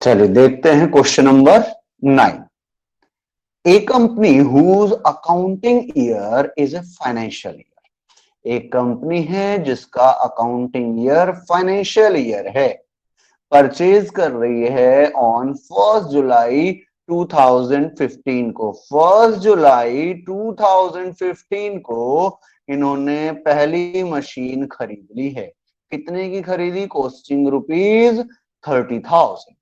चलिए देखते हैं question number 9। A company whose accounting year is a financial year. एक कंपनी है जिसका अकाउंटिंग ईयर फाइनेंशियल ईयर है, परचेज कर रही है ऑन 1 जुलाई 2015 को। 1 जुलाई 2015 को इन्होंने पहली मशीन खरीद ली है। कितने की खरीदी? कॉस्टिंग ₹30,000।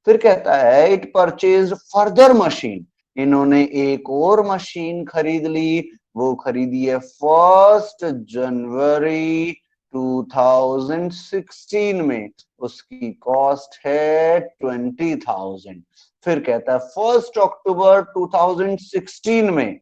फिर कहता है इट परचेज फर्दर मशीन। इन्होंने एक और मशीन खरीद ली, वो खरीदी है 1 जनवरी 2016 में। उसकी कॉस्ट है 20,000। फिर कहता है 1 अक्टूबर 2016 में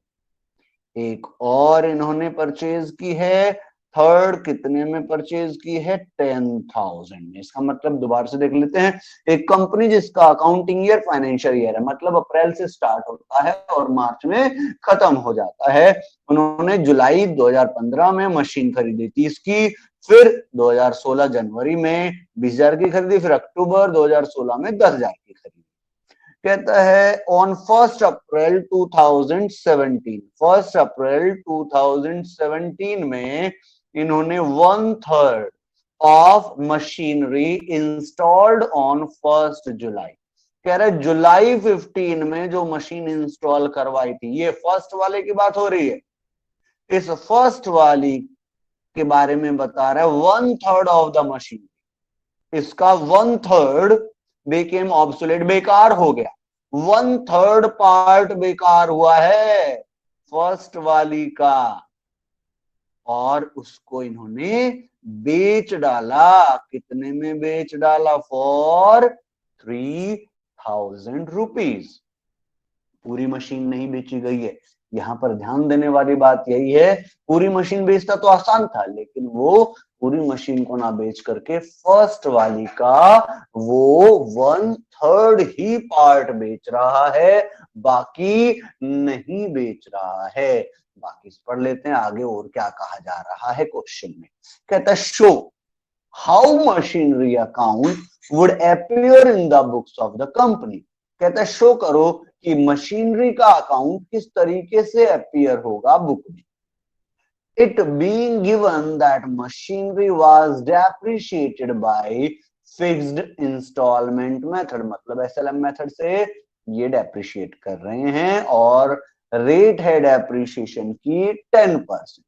एक और इन्होंने परचेज की है। थर्ड कितने में परचेज की है? 10,000 में। इसका मतलब दोबारा से देख लेते हैं। एक कंपनी जिसका अकाउंटिंग ईयर फाइनेंशियल ईयर है, मतलब अप्रैल से स्टार्ट होता है और मार्च में खत्म हो जाता है। उन्होंने जुलाई 2015 में मशीन खरीदी 30 की, फिर 2016 जनवरी में 20,000 की खरीदी, फिर अक्टूबर 2016 में 10,000 की खरीदी। कहता है ऑन 1 अप्रैल 2017, 1 अप्रैल 2017 में इन्होंने 1/3 ऑफ मशीनरी इंस्टॉल्ड ऑन 1 जुलाई। कह रहे जुलाई 15 में जो मशीन इंस्टॉल करवाई थी, ये फर्स्ट वाले की बात हो रही है। इस फर्स्ट वाली के बारे में बता रहा है 1/3 ऑफ द मशीन। इसका 1/3 बिकेम ऑब्सोलेट, बेकार हो गया। 1/3 पार्ट बेकार हुआ है फर्स्ट वाली का, और उसको इन्होंने बेच डाला। कितने में बेच डाला? For 3,000 rupees. पूरी मशीन नहीं बेची गई है। यहां पर ध्यान देने वाली बात यही है, पूरी मशीन बेचता तो आसान था, लेकिन वो पूरी मशीन को ना बेच करके फर्स्ट वाली का वो 1/3 ही पार्ट बेच रहा है, बाकी नहीं बेच रहा है। बाकी पढ़ लेते हैं आगे और क्या कहा जा रहा है क्वेश्चन में। कहता है show how machinery account would appear in the books of the company. कहता है शो करो कि मशीनरी का अकाउंट किस तरीके से अपीयर होगा बुक में। It being given that machinery was depreciated by fixed installment method, मतलब SLM मेथड से ये डेप्रिशिएट कर रहे हैं और रेट है डेप्रिशिएशन की 10%।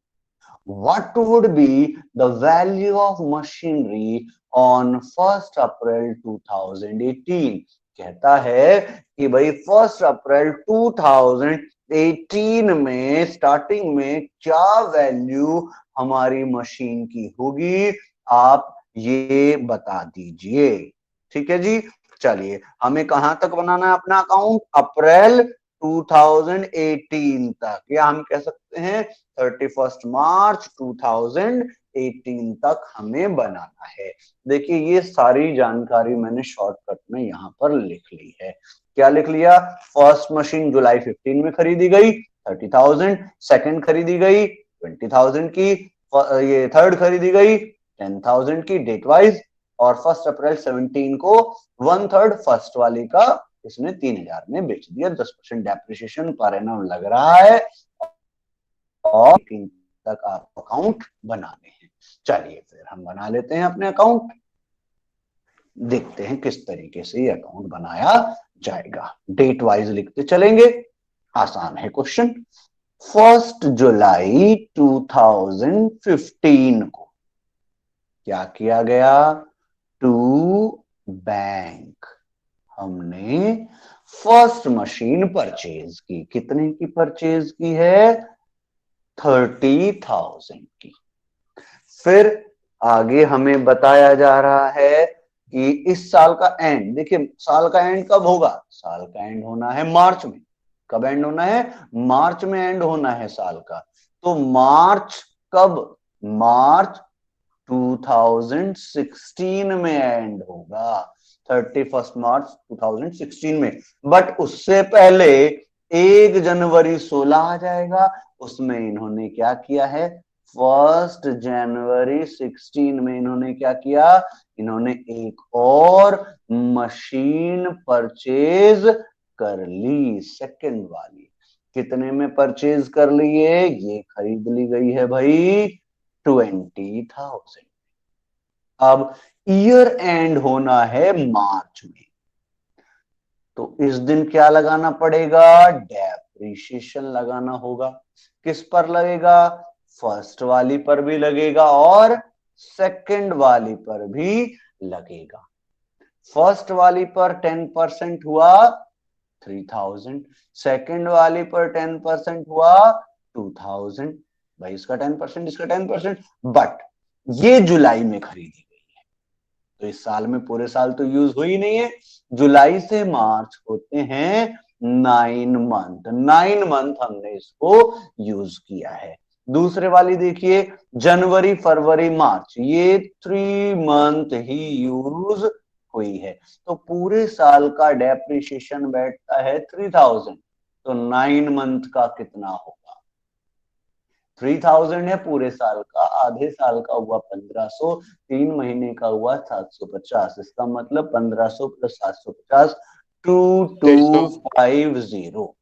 What would be the value of machinery on 1 April 2018? कहता है कि भाई 1 अप्रैल 2018 में स्टार्टिंग में क्या वैल्यू हमारी मशीन की होगी, आप ये बता दीजिए। ठीक है जी। चलिए हमें कहां तक बनाना है अपना अकाउंट? अप्रैल 2018 तक, या हम कह सकते हैं 31 मार्च 2018 तक हमें बनाना है। देखिए ये सारी जानकारी मैंने शॉर्टकट में यहाँ पर लिख ली है। क्या लिख लिया? फर्स्ट मशीन जुलाई 15 में खरीदी गई 30,000, सेकंड खरीदी गई 20,000 की, ये थर्ड खरीदी गई 10,000 की डेट वाइज, और 1 अप्रैल 17 को 1/3 फर्स्ट वाली का इसने 3,000 में बेच दिया। 10% डेप्रिसिएशन पर एनम लग रहा है और तक आप अकाउंट बनाने हैं। चलिए फिर हम बना लेते हैं अपने अकाउंट, देखते हैं किस तरीके से ये अकाउंट बनाया जाएगा। डेट वाइज लिखते चलेंगे, आसान है क्वेश्चन। 1 जुलाई 2015 को क्या किया गया? टू बैंक हमने फर्स्ट मशीन परचेज की। कितने की परचेज की है? 30,000 की। फिर आगे हमें बताया जा रहा है कि इस साल का एंड, देखिए साल का एंड कब होगा? साल का एंड होना है मार्च में। कब एंड होना है? मार्च में एंड होना है साल का। तो मार्च कब? मार्च 2016 में एंड होगा, 31 मार्च 2016 में। बट उससे पहले 1 जनवरी 16 आ जाएगा, उसमें इन्होंने क्या किया है? 1 जनवरी 16 में इन्होंने क्या किया? इन्होंने एक और मशीन परचेज कर ली, सेकंड वाली। कितने में परचेज कर ली है? ये खरीद ली गई है भाई 20,000। अब ईयर एंड होना है मार्च में, तो इस दिन क्या लगाना पड़ेगा? डेप्रिसिएशन लगाना होगा। किस पर लगेगा? फर्स्ट वाली पर भी लगेगा और सेकंड वाली पर भी लगेगा। फर्स्ट वाली पर 10% हुआ 3,000, सेकंड वाली पर 10% हुआ 2,000। भाई इसका 10%, इसका 10%, बट ये जुलाई में खरीदी गई है, तो इस साल में पूरे साल तो यूज हुई नहीं है। जुलाई से मार्च होते हैं 9 मंथ, 9 मंथ हमने इसको यूज किया है। दूसरे वाली देखिए, जनवरी फरवरी मार्च, ये 3 मंथ ही यूज हुई है, तो पूरे साल का डेप्रिसिएशन बैठता है 3,000, तो 9 मंथ का कितना होगा? 3,000 है पूरे साल का, आधे साल का हुआ 1,500, 3 महीने का हुआ 750। इसका मतलब 1,500 प्लस 750, 2250,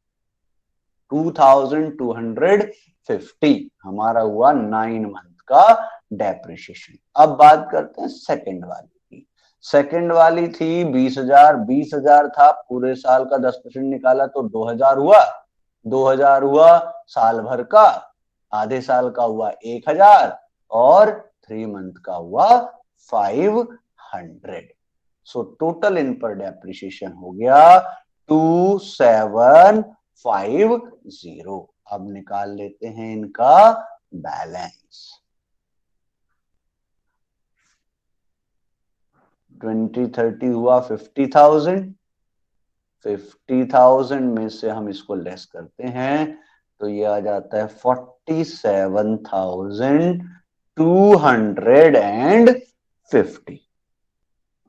2250 हमारा हुआ 9 मंथ का डेप्रिसिएशन। अब बात करते हैं सेकंड वाली की। सेकंड वाली थी 20,000, 20,000 था, पूरे साल का 10% निकाला तो 2,000 हुआ, 2,000 हुआ साल भर का, आधे साल का हुआ 1,000 और 3 मंथ का हुआ 500। सो टोटल इन पर डेप्रिसिएशन हो गया 2,750। अब निकाल लेते हैं इनका बैलेंस। 2030 हुआ 50,000, 50,000 में से हम इसको लेस करते हैं तो ये आ जाता है 47,250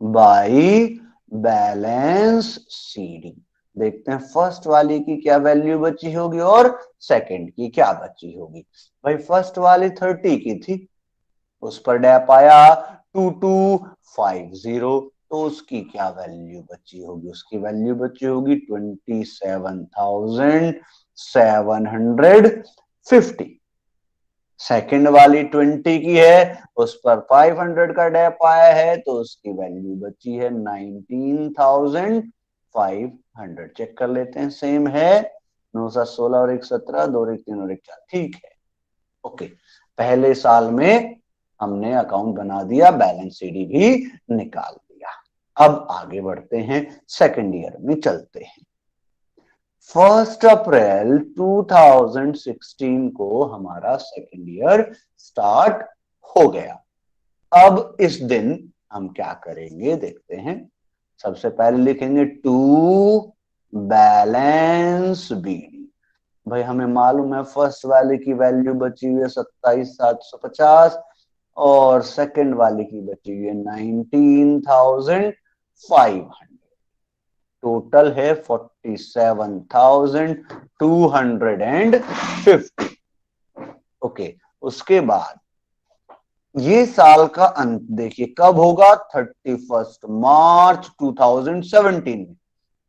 बाई बैलेंस सीडी। देखते हैं फर्स्ट वाली की क्या वैल्यू बची होगी और सेकंड की क्या बची होगी। भाई फर्स्ट वाली 30 की थी, उस पर डैप आया 2250, तो उसकी क्या वैल्यू बची होगी? उसकी वैल्यू बची होगी 27,750। सेकंड वाली 20 की है, उस पर 500 का डैप आया है, तो उसकी वैल्यू बची है 19,500। चेक कर लेते हैं, सेम है, 9 7 16 और 1 17, 2 1 3 और 1 4, ठीक है। ओके, पहले साल में हमने अकाउंट बना दिया, बैलेंस सीडी भी निकाल दिया। अब आगे बढ़ते हैं, सेकंड ईयर में चलते हैं। 1 अप्रैल 2016 को हमारा सेकंड ईयर स्टार्ट हो गया। अब इस दिन हम क्या करेंगे देखते हैं। सबसे पहले लिखेंगे टू बैलेंस बीडी। भाई हमें मालूम है फर्स्ट वाले की वैल्यू बची हुई है 27,750 और सेकंड वाले की बची हुई है 19,500। टोटल है 47,250। ओके, उसके बाद ये साल का अंत देखिए कब होगा? 31 मार्च 2017 में,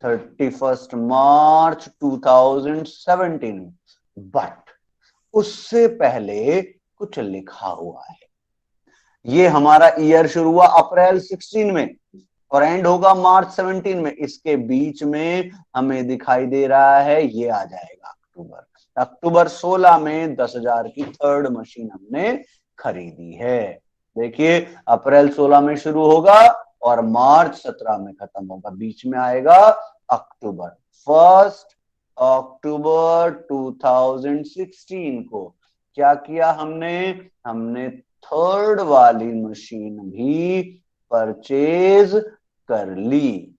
31 मार्च 2017 में। बट उससे पहले कुछ लिखा हुआ है। ये हमारा ईयर शुरू हुआ अप्रैल 16 में और एंड होगा मार्च 17 में। इसके बीच में हमें दिखाई दे रहा है, ये आ जाएगा अक्टूबर। अक्टूबर 16 में 10,000 की थर्ड मशीन हमने खरीदी है। देखिए अप्रैल 16 में शुरू होगा और मार्च 17 में खत्म होगा, बीच में आएगा अक्टूबर। 1 अक्टूबर 2016 को क्या किया हमने? हमने थर्ड वाली मशीन भी परचेज कर ली।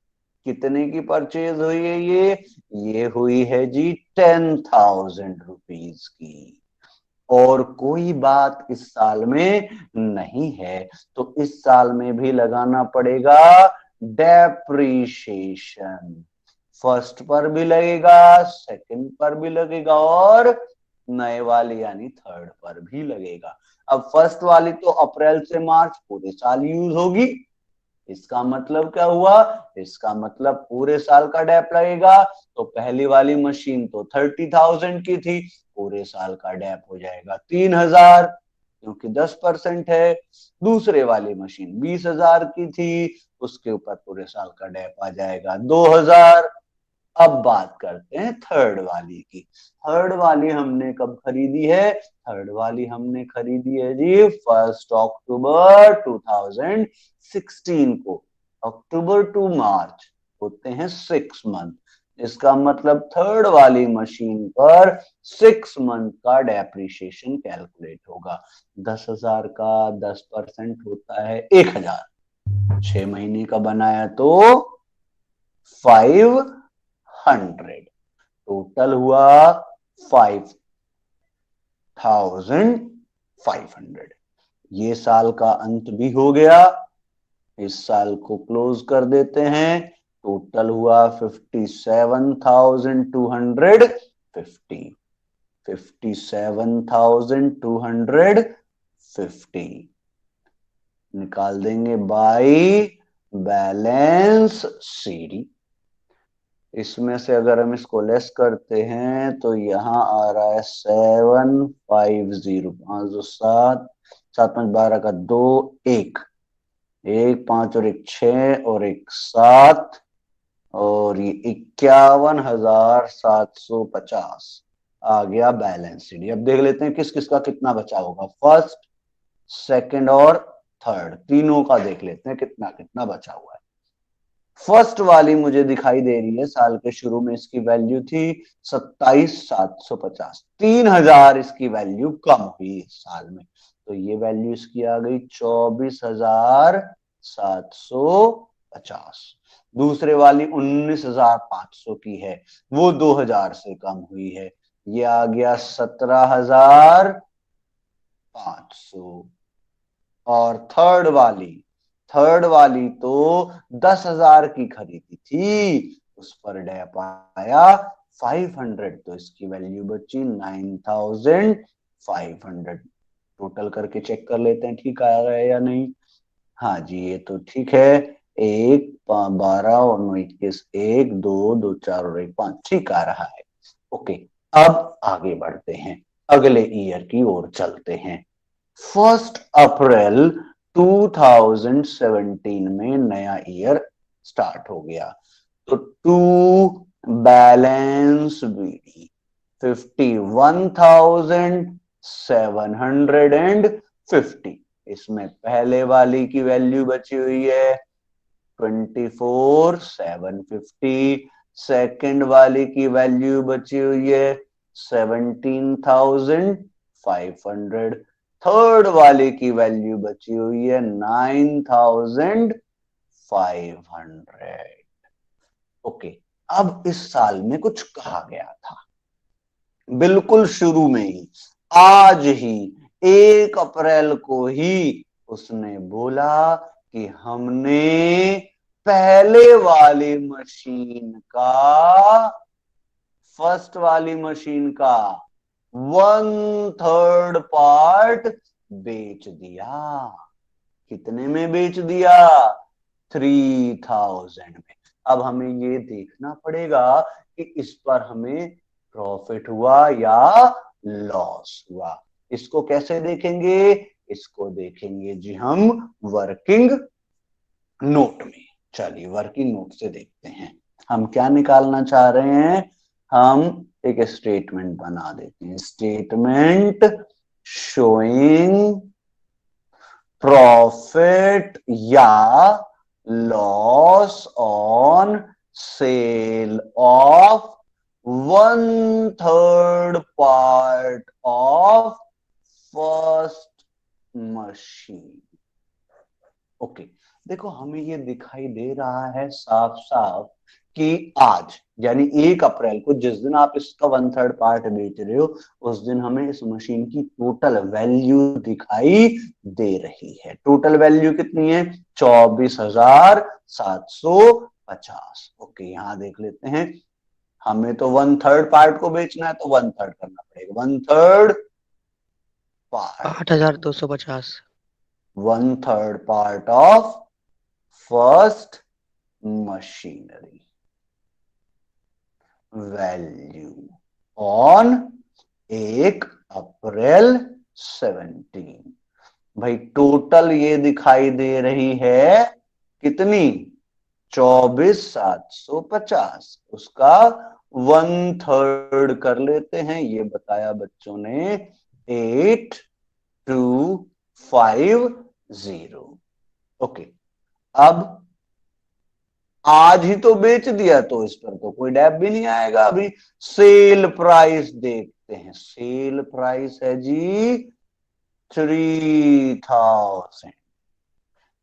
कितने की परचेज हुई है ये हुई है जी 10,000 रुपीज की। और कोई बात इस साल में नहीं है, तो इस साल में भी लगाना पड़ेगा डेप्रीशिएशन। फर्स्ट पर भी लगेगा, सेकंड पर भी लगेगा और नए वाली यानी थर्ड पर भी लगेगा। अब फर्स्ट वाली तो अप्रैल से मार्च पूरे साल यूज होगी, इसका मतलब क्या हुआ, इसका मतलब पूरे साल का डेप लगेगा। तो पहली वाली मशीन तो 30,000 की थी, पूरे साल का डेप हो जाएगा 3,000 क्योंकि 10% है। दूसरे वाली मशीन 20,000 की थी, उसके ऊपर पूरे साल का डेप आ जाएगा 2,000। अब बात करते हैं थर्ड वाली की। थर्ड वाली हमने कब खरीदी है, थर्ड वाली हमने खरीदी है जी 1 अक्टूबर 2016 को। अक्टूबर टू मार्च होते हैं 6 मंथ। इसका मतलब थर्ड वाली मशीन पर 6 मंथ का डेप्रिसिएशन कैलकुलेट होगा। 10,000 का 10% होता है 1,000। 6 महीने का बनाया तो 500। टोटल हुआ 5,500। ये साल का अंत भी हो गया, इस साल को क्लोज कर देते हैं। टोटल हुआ 57,250। 57,250 निकाल देंगे बाई बैलेंस सीडी। इसमें से अगर हम इसको लेस करते हैं तो यहाँ आ रहा है 750। 5 2 7, 7 5 12 का 2, 1, 5 और 1 6 और 1 7, और ये 51,750 आ गया बैलेंस शीट। अब देख लेते हैं किस किस का कितना बचा होगा। फर्स्ट, सेकंड और थर्ड तीनों का देख लेते हैं कितना कितना बचा हुआ है। फर्स्ट वाली मुझे दिखाई दे रही है, साल के शुरू में इसकी वैल्यू थी 27,750। 3,000 इसकी वैल्यू कम हुई इस साल में, तो ये वैल्यू इसकी आ गई 24,750। दूसरे वाली 19,500 की है, वो 2,000 से कम हुई है, ये आ गया 17,500। और थर्ड वाली तो 10,000 की खरीदी थी, उस पर डेप आया 500, तो इसकी वैल्यू बची 9,500। टोटल करके चेक कर लेते हैं ठीक आ रहा है या नहीं। हाँ जी, ये तो ठीक है। 12 और 9 21, 1 2 2 4 और 1 5 ठीक आ रहा है। ओके, अब आगे बढ़ते हैं, अगले ईयर की ओर चलते हैं। 1 अप्रैल 2017 में नया ईयर स्टार्ट हो गया, तो टू बैलेंस बीडी 51,750। इसमें पहले वाली की वैल्यू बची हुई है 24,750। सेकंड वाली की वैल्यू बची हुई है 17,500। थर्ड वाले की वैल्यू बची हुई है 9,500। ओके, अब इस साल में कुछ कहा गया था बिल्कुल शुरू में ही, आज ही 1 अप्रैल को ही उसने बोला कि हमने पहले वाली मशीन का, फर्स्ट वाली मशीन का 1/3 पार्ट बेच दिया। कितने में बेच दिया, 3,000 में। अब हमें ये देखना पड़ेगा कि इस पर हमें प्रॉफिट हुआ या लॉस हुआ। इसको कैसे देखेंगे, इसको देखेंगे जी हम वर्किंग नोट में। चलिए वर्किंग नोट से देखते हैं हम क्या निकालना चाह रहे हैं। हम एक स्टेटमेंट बना देते हैं, स्टेटमेंट शोइंग प्रॉफिट या loss on sale of 1/3 part of first machine. Okay, देखो हमें ये दिखाई दे रहा है साफ साफ कि आज यानी 1 अप्रैल को, जिस दिन आप इसका 1/3 पार्ट बेच रहे हो, उस दिन हमें इस मशीन की टोटल वैल्यू दिखाई दे रही है। टोटल वैल्यू कितनी है, 24,750। ओके, यहां देख लेते हैं, हमें तो 1/3 पार्ट को बेचना है तो 1/3 करना पड़ेगा। 1/3 part, 8,250। 1/3 part of first machinery value on 1 अप्रैल 17। भाई टोटल ये दिखाई दे रही है कितनी, 24,750। उसका 1/3 कर लेते हैं, ये बताया बच्चों ने 8250। ओके, अब आज ही तो बेच दिया तो इस पर तो कोई डैप भी नहीं आएगा। अभी सेल प्राइस देखते हैं, सेल प्राइस है जी 3000।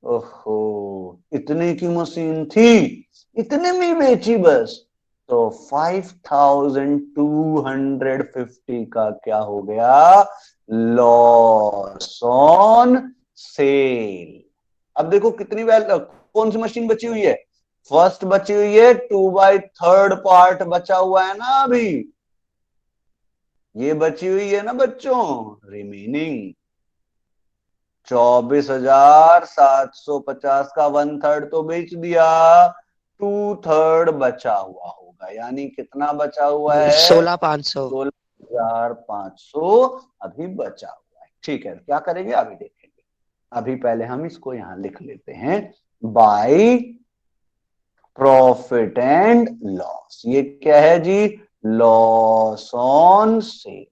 ओहो, इतने की मशीन थी, इतने में ही बेची बस, तो 5250 का क्या हो गया, लॉस ऑन सेल। अब देखो कितनी वैल्यू, कौन सी मशीन बची हुई है, फर्स्ट बची हुई है, 2/3 पार्ट बचा हुआ है ना अभी, ये बची हुई है ना बच्चों, रिमेनिंग 24,750 का 1/3 तो बेच दिया, 2/3 बचा हुआ होगा, यानी कितना बचा हुआ है, 16,500। 16,500 अभी बचा हुआ है। ठीक है, क्या करेंगे अभी देखेंगे। अभी पहले हम इसको यहां लिख लेते हैं, बाय प्रॉफिट एंड लॉस। ये क्या है जी, लॉस ऑन सेल।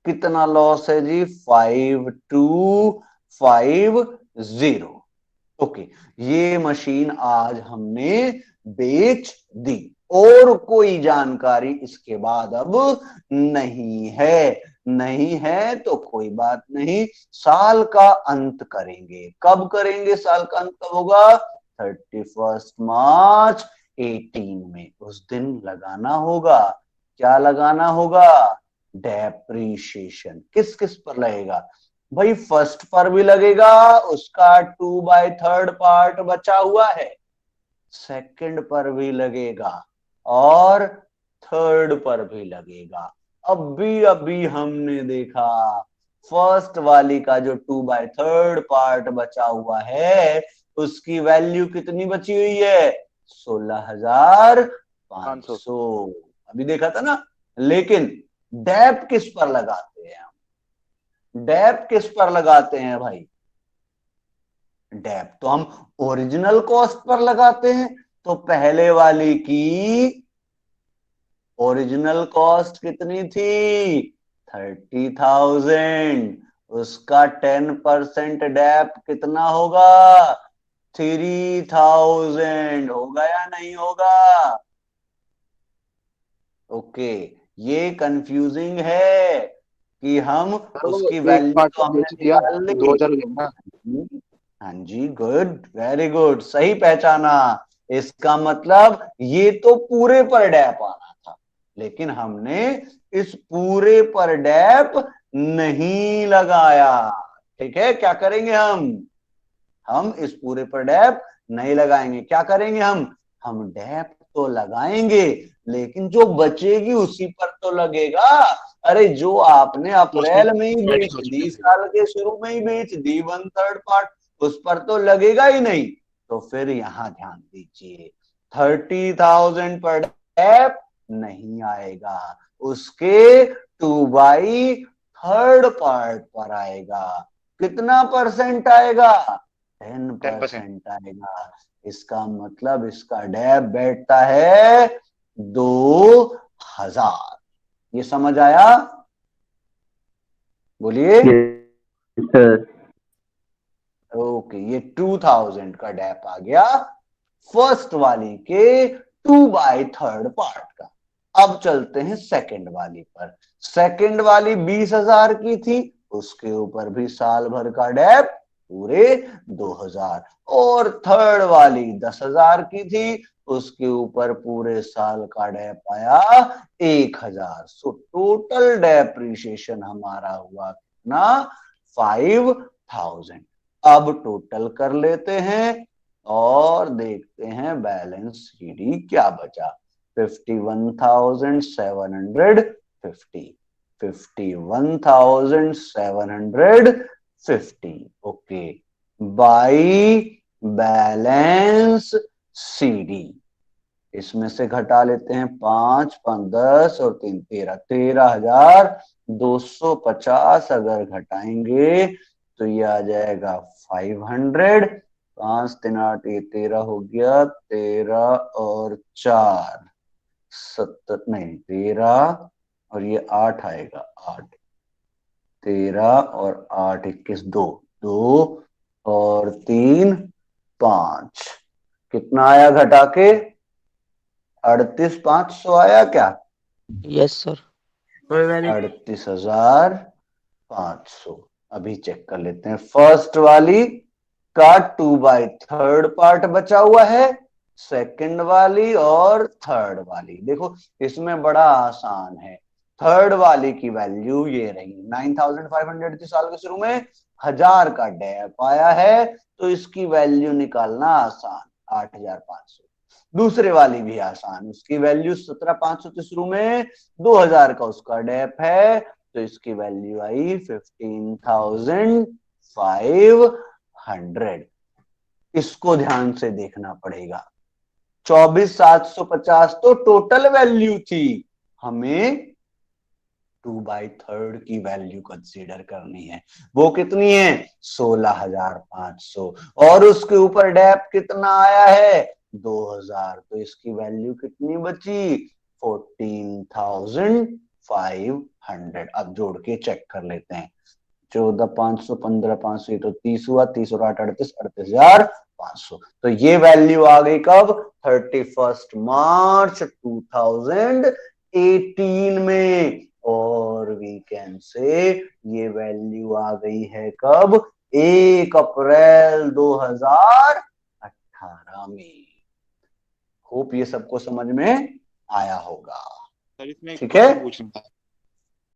कितना लॉस है जी, 5250। ओके, ये मशीन आज हमने बेच दी, और कोई जानकारी इसके बाद अब नहीं है। नहीं है तो कोई बात नहीं, साल का अंत करेंगे। कब करेंगे, साल का अंत कब होगा, 31 मार्च 18 में, उस दिन लगाना होगा। क्या लगाना होगा, डेप्रीशिएशन। किस किस पर लगेगा भाई, फर्स्ट पर भी लगेगा, उसका 2/3 पार्ट बचा हुआ है, सेकंड पर भी लगेगा, और थर्ड पर भी लगेगा। अभी हमने देखा फर्स्ट वाली का जो 2/3 पार्ट बचा हुआ है, उसकी वैल्यू कितनी बची हुई है, 16,500। अभी देखा था ना। लेकिन डेप किस पर लगाते हैं हम, डेप किस पर लगाते हैं भाई, डेप तो हम ओरिजिनल कॉस्ट पर लगाते हैं। तो पहले वाली की ओरिजिनल कॉस्ट कितनी थी, 30,000, उसका 10% डेप कितना होगा, 3,000 होगा या नहीं होगा। ओके, ये कंफ्यूजिंग है कि हम वो उसकी एक वैल्यू पार्ट तो तो हमने बेच दिया, निकाल ली। 2,000 लेना। हाँ जी, गुड, वेरी गुड, सही पहचाना। इसका मतलब ये तो पूरे पर डैप आना था, लेकिन हमने इस पूरे पर डैप नहीं लगाया। ठीक है, क्या करेंगे हम इस पूरे पर डैप नहीं लगाएंगे। क्या करेंगे हम डैप तो लगाएंगे, लेकिन जो बचेगी उसी पर तो लगेगा। अरे जो आपने उसमें अप्रैल में ही क्रेडिट बेच हो दी, चुकी साल के शुरू में ही बेच दी 1/3 पार्ट, उस पर तो लगेगा ही नहीं। तो फिर यहां ध्यान दीजिए, 30,000 पर डैप नहीं आएगा, उसके 2/3 पार्ट पर आएगा। कितना परसेंट आएगा, 10%। 10% आएगा। इसका मतलब इसका डैप बैठता है 2,000। ये समझ आया, बोलिए। Yes sir. ओके, ये 2000 का डैप आ गया फर्स्ट वाली के 2/3 पार्ट का। अब चलते हैं सेकंड वाली पर। सेकंड वाली 20,000 की थी, उसके ऊपर भी साल भर का डैप पूरे 2,000, और थर्ड वाली 10,000 की थी, उसके ऊपर पूरे साल का डैप आया 1,000। सो टोटल डेप्रिसिएशन हमारा हुआ कितना, 5,000। अब टोटल कर लेते हैं और देखते हैं बैलेंस शीट क्या बचा, 51,750, 51,750। Okay, by balance CD. इसमें से घटा लेते हैं 5, 5, 10 और 3, 13, 13,250 अगर घटाएंगे तो ये आ जाएगा 500। 5, 3, 8, ये 13 हो गया, 13 और 4 17, नहीं 13 और ये 8 आएगा, 8, 13 और 8, 21, 2, 2 और 3, 5, कितना आया घटा के? 38,500 आया क्या? Yes, sir. 38,500। अभी चेक कर लेते हैं। फर्स्ट वाली का 2/3 पार्ट बचा हुआ है, सेकंड वाली और थर्ड वाली। देखो इसमें बड़ा आसान है। थर्ड वाली की वैल्यू ये रही 9,500 थी साल के शुरू में, 1000 का डेप आया है तो इसकी वैल्यू निकालना आसान, 8,500। दूसरे वाली भी आसान, उसकी वैल्यू 17,500 थी शुरू में, 2000 का उसका डेप है तो इसकी वैल्यू आई 15,500। इसको ध्यान से देखना पड़ेगा। 24,750 तो टोटल वैल्यू थी, हमें 2/3 की वैल्यू कंसीडर करनी है। वो कितनी है? 16,500। और उसके ऊपर डेप कितना आया है? 2000। तो इसकी वैल्यू कितनी बची? 14,500। अब जोड़ के चेक कर लेते हैं। 14,500, 15,500, ये तो 30 हुआ, 30 और 8, 38, 38,500। तो ये वैल्यू आ गई कब? 31 मार्च 2018 में। और वी कैन से ये वैल्यू आ गई है कब? 1 अप्रैल 2018 में। होप ये सबको समझ में आया होगा। सर इसमें ठीक है? पूछना था।